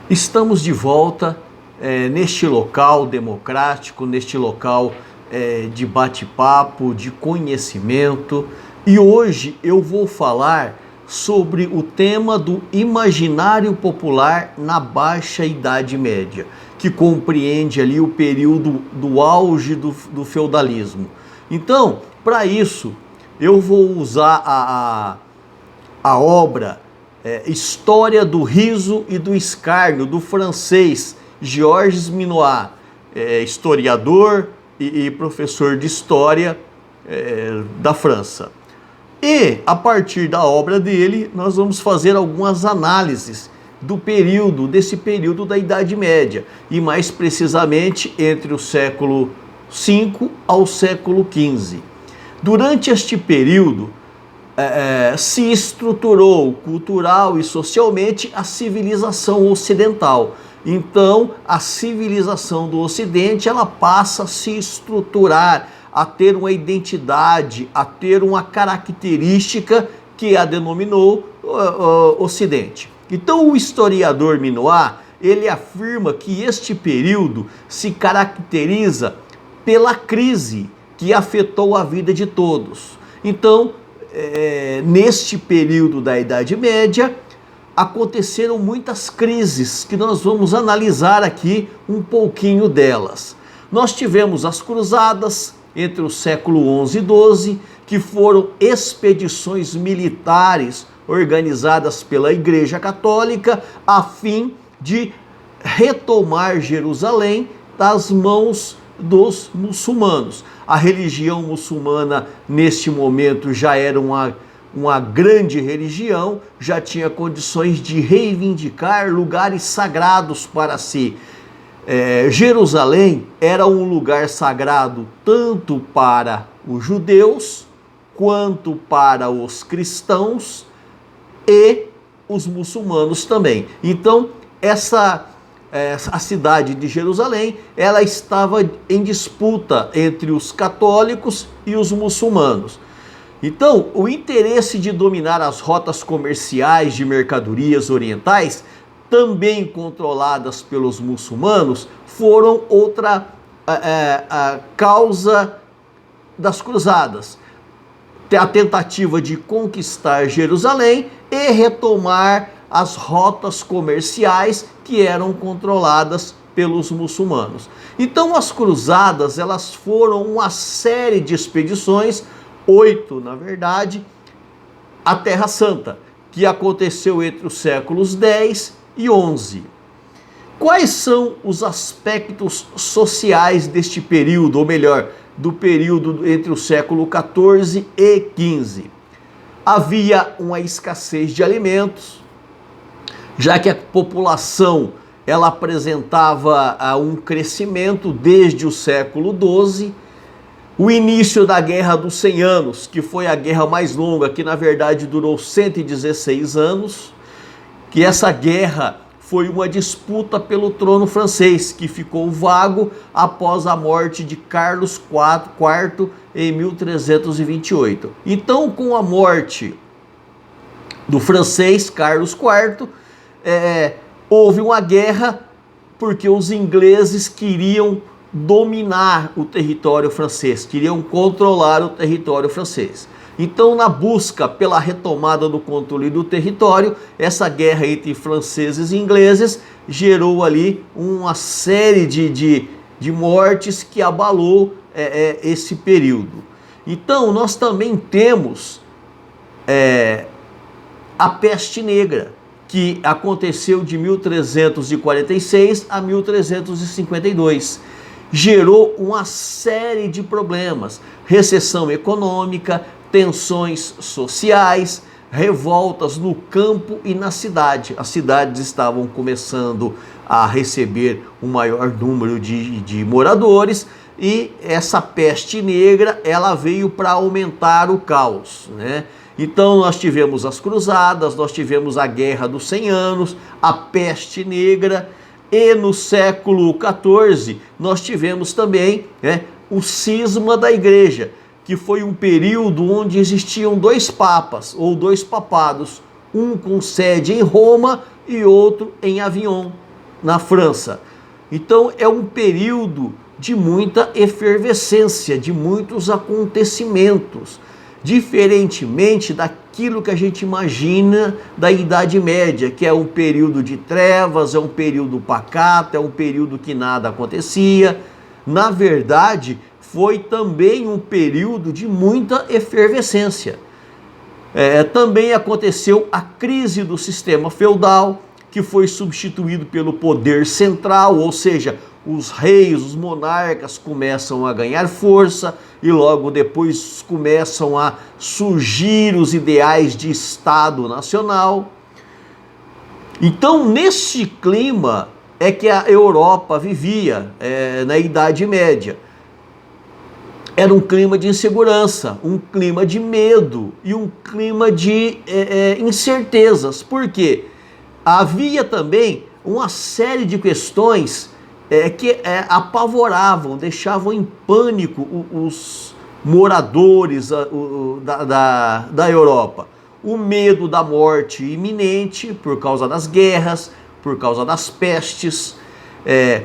Estamos de volta neste local democrático, neste local de bate-papo, de conhecimento, e hoje eu vou falar sobre o tema do imaginário popular na Baixa Idade Média, que compreende ali o período do auge do feudalismo. Então, para isso, eu vou usar a obra História do Riso e do Escárnio, do francês Georges Minoir, historiador e professor de História da França. E, a partir da obra dele, nós vamos fazer algumas análises desse período da Idade Média, e mais precisamente entre o século V ao século XV. Durante este período, se estruturou cultural e socialmente a civilização ocidental. Então, a civilização do Ocidente, ela passa a se estruturar, a ter uma identidade, a ter uma característica que a denominou Ocidente. Então, o historiador Minoir, ele afirma que este período se caracteriza pela crise que afetou a vida de todos. Então, neste período da Idade Média, aconteceram muitas crises que nós vamos analisar aqui um pouquinho delas. Nós tivemos as cruzadas entre o século XI e XII, que foram expedições militares organizadas pela Igreja Católica a fim de retomar Jerusalém das mãos dos muçulmanos. A religião muçulmana neste momento já era uma grande religião, já tinha condições de reivindicar lugares sagrados para si. Jerusalém era um lugar sagrado tanto para os judeus quanto para os cristãos e os muçulmanos também. Então, a cidade de Jerusalém, ela estava em disputa entre os católicos e os muçulmanos. Então, o interesse de dominar as rotas comerciais de mercadorias orientais, também controladas pelos muçulmanos, foram outra causa das cruzadas. A tentativa de conquistar Jerusalém e retomar as rotas comerciais que eram controladas pelos muçulmanos. Então, as cruzadas, elas foram uma série de expedições, 8 na verdade, à Terra Santa, que aconteceu entre os séculos 10 e 11. Quais são os aspectos sociais deste período, ou melhor, do período entre o século 14 e 15? Havia uma escassez de alimentos, já que a população ela apresentava um crescimento desde o século XII, o início da Guerra dos 100 Anos, que foi a guerra mais longa, que na verdade durou 116 anos, que essa guerra foi uma disputa pelo trono francês, que ficou vago após a morte de Carlos IV em 1328. Então, com a morte do francês Carlos IV, houve uma guerra porque os ingleses queriam dominar o território francês, queriam controlar o território francês. Então, na busca pela retomada do controle do território, essa guerra entre franceses e ingleses gerou ali uma série de mortes que abalou esse período. Então, nós também temos a peste negra, que aconteceu de 1346 a 1352. Gerou uma série de problemas, recessão econômica, tensões sociais, revoltas no campo e na cidade. As cidades estavam começando a receber um maior número de moradores, e essa peste negra ela veio para aumentar o caos, né? Então nós tivemos as cruzadas, nós tivemos a Guerra dos 100 Anos, a peste negra, e no século XIV nós tivemos também o cisma da igreja, que foi um período onde existiam dois papas, ou dois papados, um com sede em Roma e outro em Avignon. na França. Então é um período de muita efervescência, de muitos acontecimentos, diferentemente daquilo que a gente imagina da Idade Média, que é um período de trevas, é um período pacato, é um período que nada acontecia. Na verdade, foi também um período de muita efervescência. Também aconteceu a crise do sistema feudal, que foi substituído pelo poder central, ou seja, os reis, os monarcas começam a ganhar força e logo depois começam a surgir os ideais de Estado nacional. Então, nesse clima é que a Europa vivia na Idade Média. Era um clima de insegurança, um clima de medo e um clima de incertezas. Por quê? Havia também uma série de questões que apavoravam, deixavam em pânico os moradores da Europa. O medo da morte iminente por causa das guerras, por causa das pestes,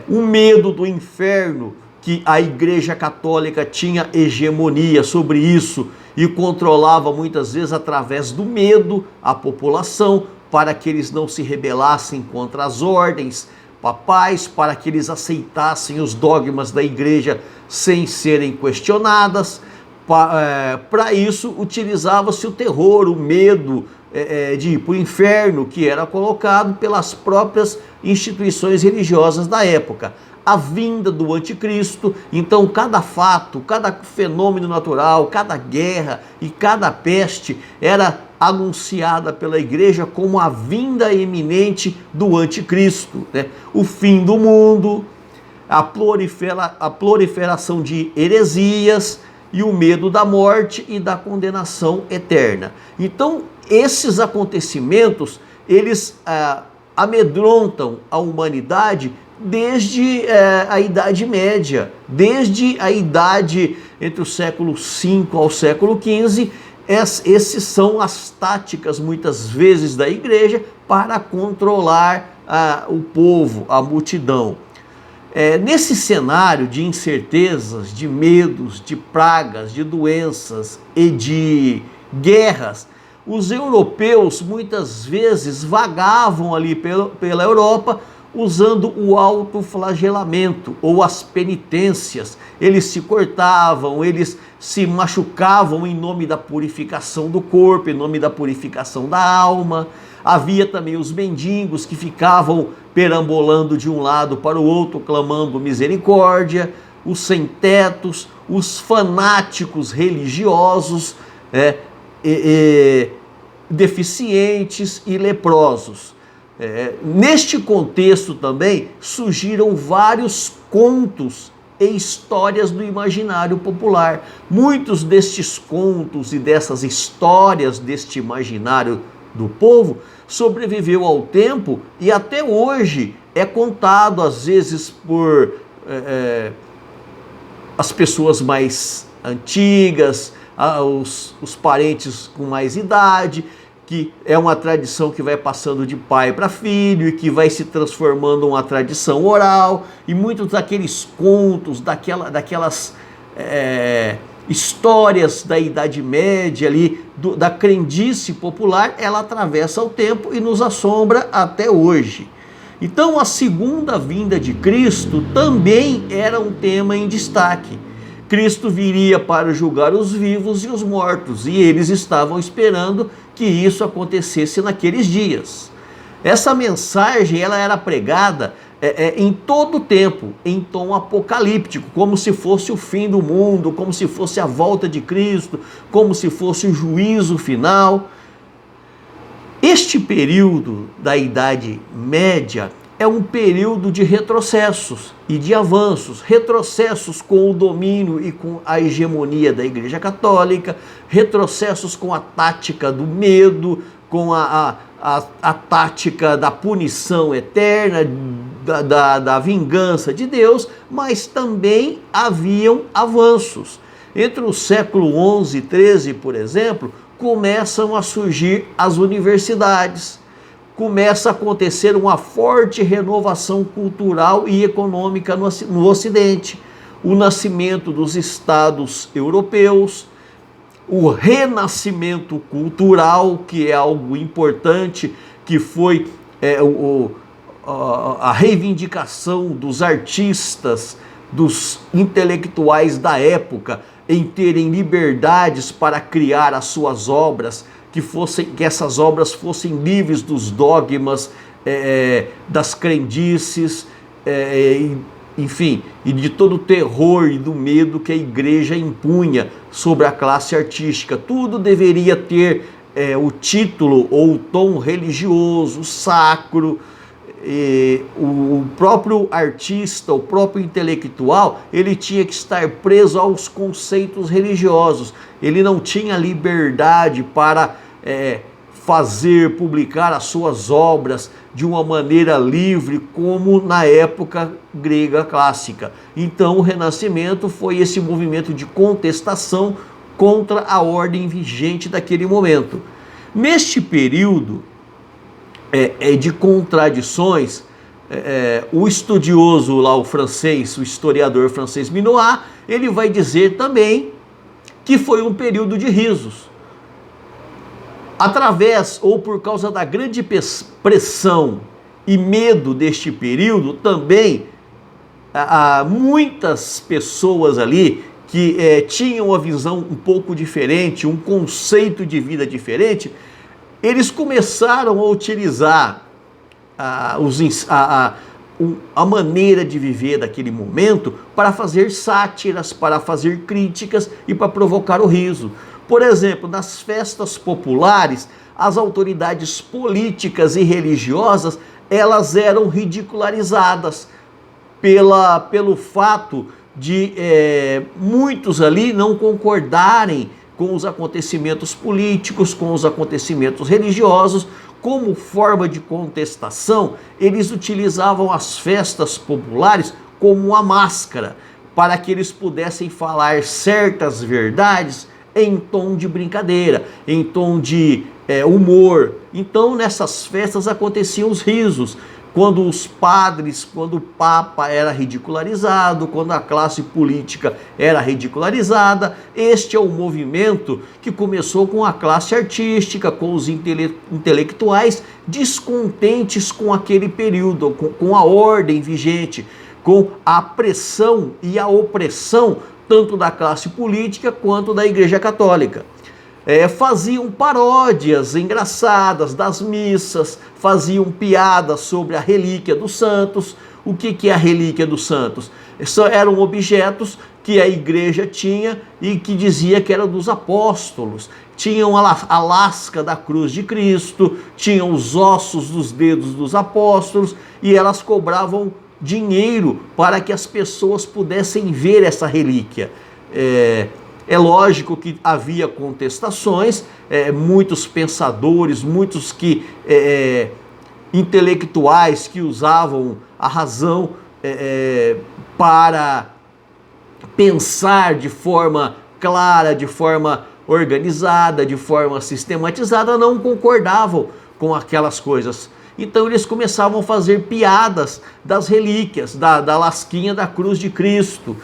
o medo do inferno, que a Igreja Católica tinha hegemonia sobre isso e controlava muitas vezes através do medo a população, para que eles não se rebelassem contra as ordens papais, para que eles aceitassem os dogmas da igreja sem serem questionadas. Para isso utilizava-se o terror, o medo de ir para o inferno, que era colocado pelas próprias instituições religiosas da época. A vinda do anticristo, então cada fato, cada fenômeno natural, cada guerra e cada peste era anunciada pela igreja como a vinda iminente do anticristo, né? O fim do mundo, a proliferação de heresias e o medo da morte e da condenação eterna. Então, esses acontecimentos, eles amedrontam a humanidade desde a Idade Média, desde a idade entre o século V ao século XV. Esses são as táticas, muitas vezes, da igreja para controlar o povo, a multidão. Nesse cenário de incertezas, de medos, de pragas, de doenças e de guerras, os europeus muitas vezes vagavam ali pela Europa usando o autoflagelamento ou as penitências. Eles se cortavam, eles se machucavam em nome da purificação do corpo, em nome da purificação da alma. Havia também os mendigos que ficavam perambulando de um lado para o outro, clamando misericórdia, os sem-tetos, os fanáticos religiosos, deficientes e leprosos. Neste contexto também surgiram vários contos e histórias do imaginário popular. Muitos destes contos e dessas histórias deste imaginário do povo sobreviveu ao tempo e até hoje é contado às vezes por as pessoas mais antigas, os parentes com mais idade, que é uma tradição que vai passando de pai para filho e que vai se transformando em uma tradição oral, e muitos daqueles contos, daquelas histórias da Idade Média ali, da crendice popular, ela atravessa o tempo e nos assombra até hoje. Então a segunda vinda de Cristo também era um tema em destaque. Cristo viria para julgar os vivos e os mortos, e eles estavam esperando que isso acontecesse naqueles dias. Essa mensagem ela era pregada em todo o tempo, em tom apocalíptico, como se fosse o fim do mundo, como se fosse a volta de Cristo, como se fosse o juízo final. Este período da Idade Média é um período de retrocessos e de avanços, retrocessos com o domínio e com a hegemonia da Igreja Católica, retrocessos com a tática do medo, com a tática da punição eterna, da vingança de Deus, mas também haviam avanços. Entre o século XI e XIII, por exemplo, começam a surgir as universidades. começa a acontecer uma forte renovação cultural e econômica no Ocidente. O nascimento dos estados europeus, o renascimento cultural, que é algo importante, que foi a reivindicação dos artistas, dos intelectuais da época, em terem liberdades para criar as suas obras, que essas obras fossem livres dos dogmas, das crendices, enfim, e de todo o terror e do medo que a igreja impunha sobre a classe artística. Tudo deveria ter o título ou o tom religioso, sacro. O próprio artista, o próprio intelectual, ele tinha que estar preso aos conceitos religiosos. Ele não tinha liberdade para publicar as suas obras de uma maneira livre, como na época grega clássica. Então, o Renascimento foi esse movimento de contestação contra a ordem vigente daquele momento. Neste período de contradições, o estudioso lá, o historiador francês Minoir, ele vai dizer também que foi um período de risos. Através ou por causa da grande pressão e medo deste período, também há muitas pessoas ali que tinham uma visão um pouco diferente, um conceito de vida diferente. Eles começaram a utilizar a maneira de viver daquele momento para fazer sátiras, para fazer críticas e para provocar o riso. Por exemplo, nas festas populares, as autoridades políticas e religiosas, elas eram ridicularizadas pelo fato de muitos ali não concordarem com os acontecimentos políticos, com os acontecimentos religiosos. Como forma de contestação, eles utilizavam as festas populares como uma máscara, para que eles pudessem falar certas verdades em tom de brincadeira, em tom de humor. Então, nessas festas aconteciam os risos, quando o Papa era ridicularizado, quando a classe política era ridicularizada. Este é o movimento que começou com a classe artística, com os intelectuais descontentes com aquele período, com a ordem vigente, com a pressão e a opressão tanto da classe política quanto da Igreja Católica. Faziam paródias engraçadas das missas, faziam piadas sobre a relíquia dos santos. O que é a relíquia dos santos? Eram objetos que a igreja tinha e que dizia que eram dos apóstolos. Tinham a lasca da cruz de Cristo, tinham os ossos dos dedos dos apóstolos, e elas cobravam dinheiro para que as pessoas pudessem ver essa relíquia. É lógico que havia contestações, muitos pensadores, muitos intelectuais que usavam a razão para pensar de forma clara, de forma organizada, de forma sistematizada, não concordavam com aquelas coisas. Então eles começavam a fazer piadas das relíquias, da lasquinha da cruz de Cristo,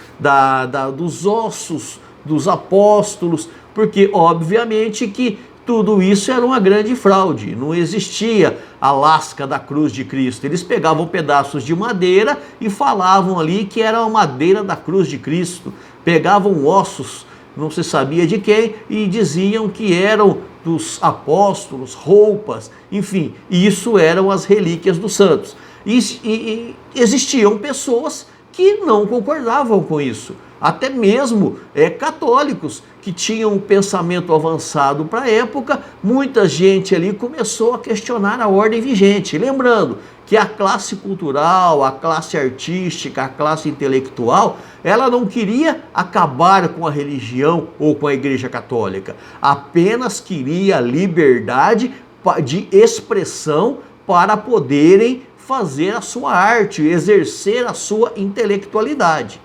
dos ossos dos apóstolos, porque obviamente que tudo isso era uma grande fraude. Não existia a lasca da cruz de Cristo. Eles pegavam pedaços de madeira e falavam ali que era a madeira da cruz de Cristo. Pegavam ossos, não se sabia de quem, e diziam que eram dos apóstolos, roupas, enfim, isso eram as relíquias dos santos. E existiam pessoas que não concordavam com isso. Até mesmo católicos que tinham um pensamento avançado para a época. Muita gente ali começou a questionar a ordem vigente. Lembrando que a classe cultural, a classe artística, a classe intelectual, ela não queria acabar com a religião ou com a Igreja Católica. Apenas queria liberdade de expressão para poderem fazer a sua arte, exercer a sua intelectualidade.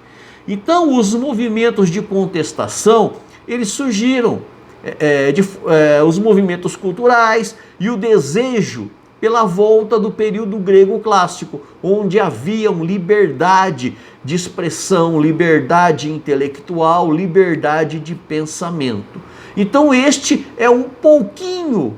Então, os movimentos de contestação, eles surgiram, os movimentos culturais e o desejo pela volta do período grego clássico, onde havia liberdade de expressão, liberdade intelectual, liberdade de pensamento. Então este é um pouquinho,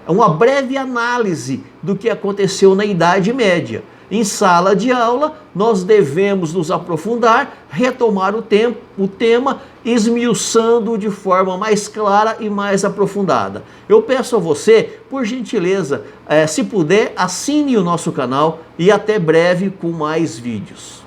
uma breve análise do que aconteceu na Idade Média. Em sala de aula, nós devemos nos aprofundar, retomar o tema, esmiuçando de forma mais clara e mais aprofundada. Eu peço a você, por gentileza, se puder, assine o nosso canal e até breve com mais vídeos.